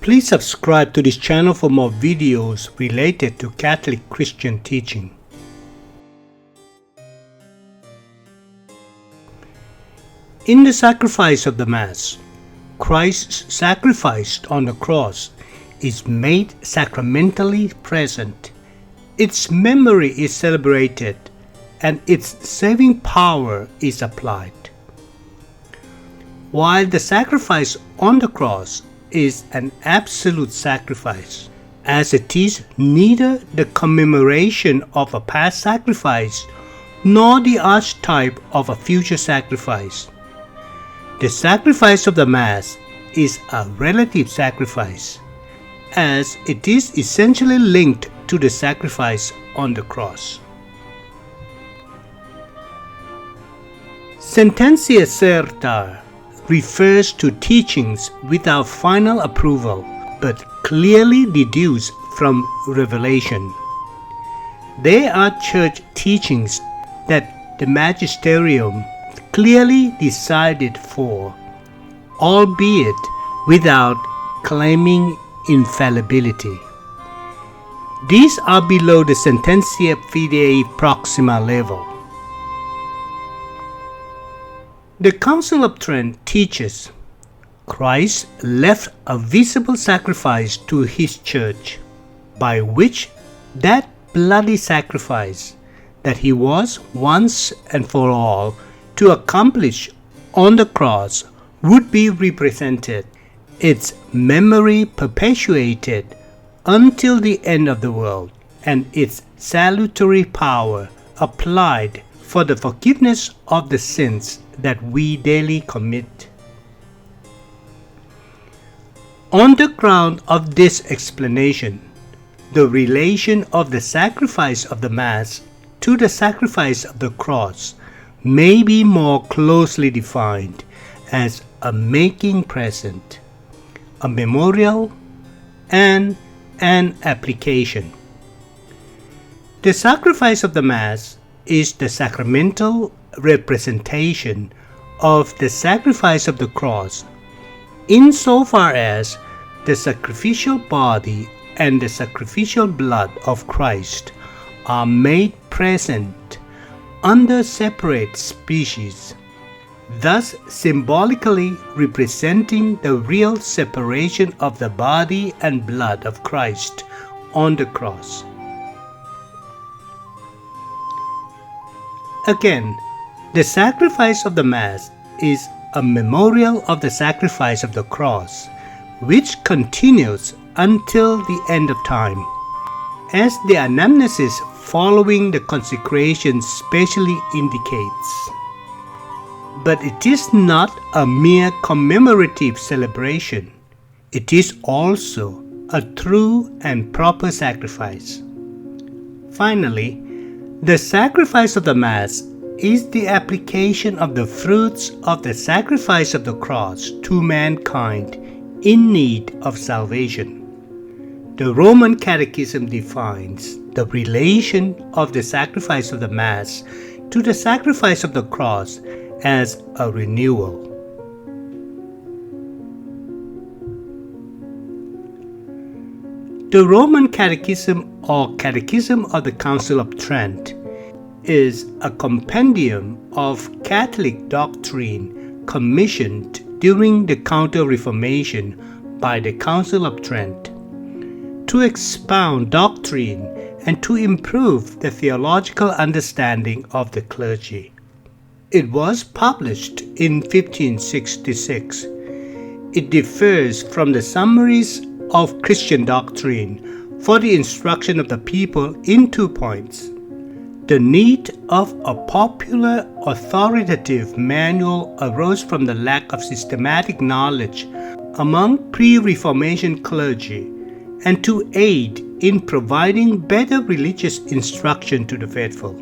Please subscribe to this channel for more videos related to Catholic Christian teaching. In the sacrifice of the Mass, Christ's sacrifice on the cross is made sacramentally present. Its memory is celebrated and its saving power is applied. While the sacrifice on the cross is an absolute sacrifice, as it is neither the commemoration of a past sacrifice nor the archetype of a future sacrifice. The sacrifice of the Mass is a relative sacrifice, as it is essentially linked to the sacrifice on the cross. Sententia certa refers to teachings without final approval, but clearly deduced from revelation. They are church teachings that the magisterium clearly decided for, albeit without claiming infallibility. These are below the Sententia Fidei Proxima level. The Council of Trent teaches Christ left a visible sacrifice to his church, by which that bloody sacrifice that he was once and for all to accomplish on the cross would be represented, its memory perpetuated until the end of the world, and its salutary power applied for the forgiveness of the sins that we daily commit. On the ground of this explanation, the relation of the sacrifice of the Mass to the sacrifice of the cross may be more closely defined as a making present, a memorial, and an application. The sacrifice of the Mass is the sacramental representation of the sacrifice of the cross, insofar as the sacrificial body and the sacrificial blood of Christ are made present under separate species, thus symbolically representing the real separation of the body and blood of Christ on the cross. Again, the sacrifice of the Mass is a memorial of the sacrifice of the cross, which continues until the end of time, as the anamnesis following the consecration specially indicates. But it is not a mere commemorative celebration. It is also a true and proper sacrifice. Finally, the sacrifice of the Mass is the application of the fruits of the sacrifice of the cross to mankind in need of salvation. The Roman Catechism defines the relation of the sacrifice of the Mass to the sacrifice of the cross as a renewal. The Roman Catechism, or Catechism of the Council of Trent, is a compendium of Catholic doctrine commissioned during the Counter-Reformation by the Council of Trent to expound doctrine and to improve the theological understanding of the clergy. It was published in 1566. It differs from the summaries of Christian doctrine for the instruction of the people in 2 points. The need of a popular authoritative manual arose from the lack of systematic knowledge among pre-Reformation clergy and to aid in providing better religious instruction to the faithful.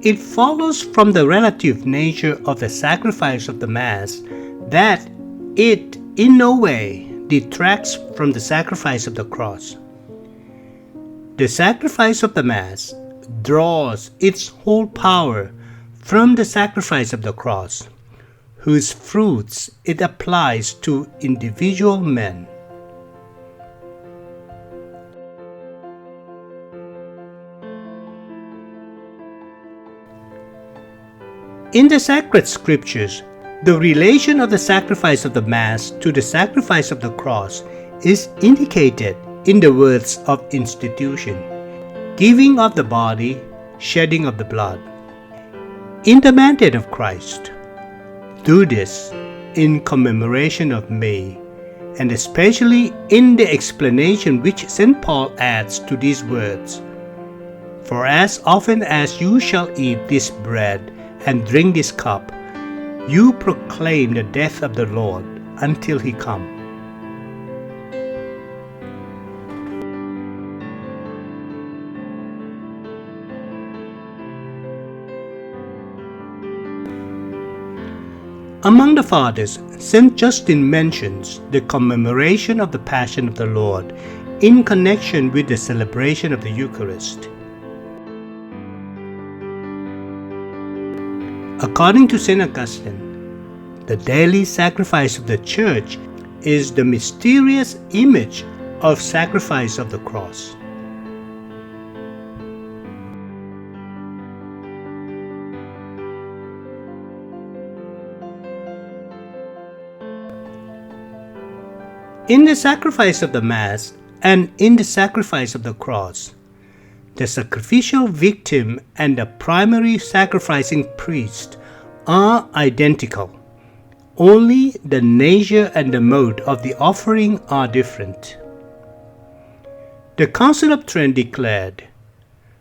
It follows from the relative nature of the sacrifice of the Mass that it in no way detracts from the sacrifice of the cross. The sacrifice of the Mass draws its whole power from the sacrifice of the cross, whose fruits it applies to individual men. In the sacred scriptures, the relation of the sacrifice of the Mass to the sacrifice of the cross is indicated in the words of institution: giving of the body, shedding of the blood. In the mandate of Christ, do this in commemoration of me, and especially in the explanation which St. Paul adds to these words: for as often as you shall eat this bread and drink this cup, you proclaim the death of the Lord until he come. Among the Fathers, St. Justin mentions the commemoration of the Passion of the Lord in connection with the celebration of the Eucharist. According to St. Augustine, the daily sacrifice of the Church is the mysterious image of sacrifice of the cross. In the sacrifice of the Mass and in the sacrifice of the cross, the sacrificial victim and the primary sacrificing priest are identical. Only the nature and the mode of the offering are different. The Council of Trent declared,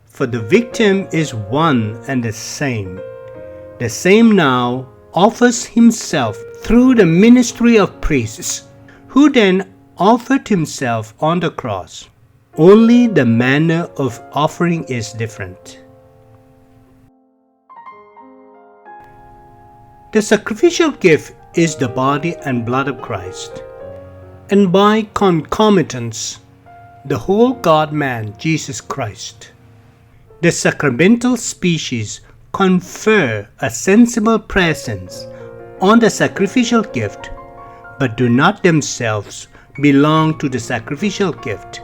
"For the victim is one and the same now offers himself through the ministry of priests, who then offered himself on the cross. Only the manner of offering is different." The sacrificial gift is the body and blood of Christ, and by concomitance, the whole God-man, Jesus Christ. The sacramental species confer a sensible presence on the sacrificial gift, but do not themselves belong to the sacrificial gift.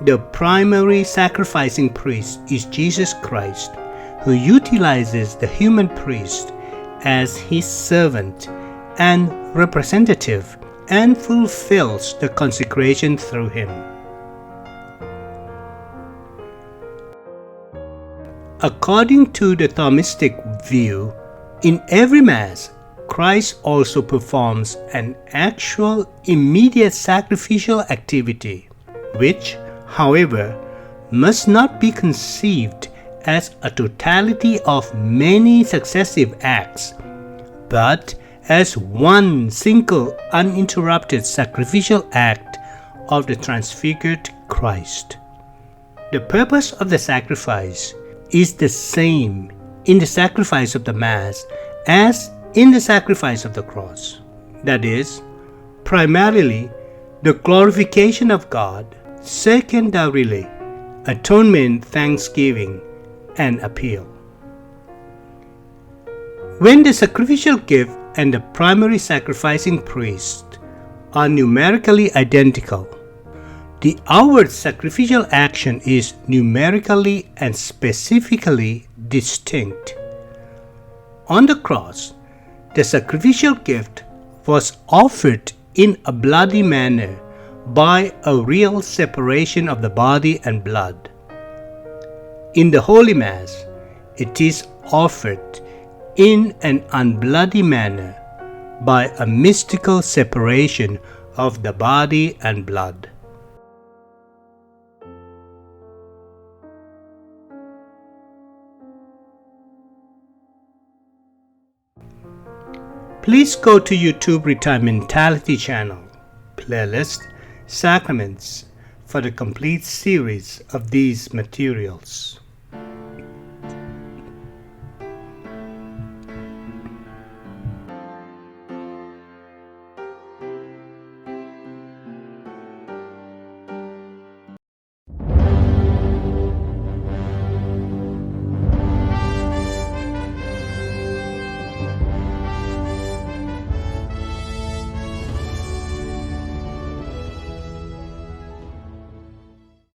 The primary sacrificing priest is Jesus Christ, who utilizes the human priest as his servant and representative and fulfills the consecration through him. According to the Thomistic view, in every Mass, Christ also performs an actual, immediate sacrificial activity, which, however, must not be conceived as a totality of many successive acts, but as one single uninterrupted sacrificial act of the transfigured Christ. The purpose of the sacrifice is the same in the sacrifice of the Mass as in the sacrifice of the cross. That is, primarily the glorification of God, secondarily atonement, thanksgiving, and appeal. When the sacrificial gift and the primary sacrificing priest are numerically identical, the outward sacrificial action is numerically and specifically distinct. On the cross, the sacrificial gift was offered in a bloody manner by a real separation of the body and blood. In the Holy Mass, it is offered in an unbloody manner by a mystical separation of the body and blood. Please go to YouTube Retirementality channel, playlist Sacraments, for the complete series of these materials.